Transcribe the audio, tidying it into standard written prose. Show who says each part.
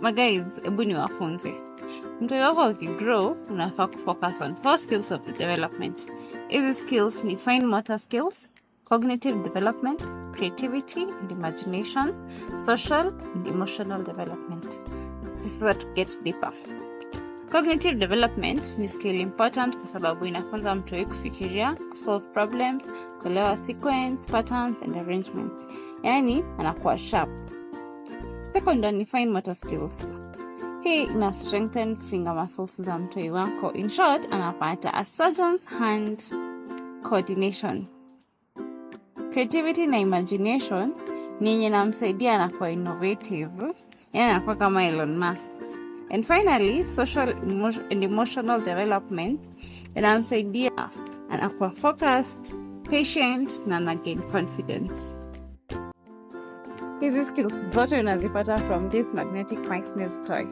Speaker 1: Guys, hebu niwafunze. Mtoto wako ukigrow, unafaa kufocus on 4 skills of development. Hizi skills ni fine motor skills, cognitive development, creativity and imagination, social and emotional development. This is to get deeper. Cognitive development ni skill important kwa sababu inafunza mtu kufikiria, solve problems, kuelewa sequence, patterns and arrangement. Yani, anakuwa sharp. Second ni fine motor skills. Hii ina strengthen finger muscles za mtu wako. In short, anapata a surgeon's hand coordination. Creativity na imagination ni yenye inamsaidia anakuwa innovative. Yani anakuwa kama Elon Musk. And finally, social and emotional development inamsaidia anakuwa focused, patient na gain confidence. Hizi skills zote unazipata from this magnetic mice toy.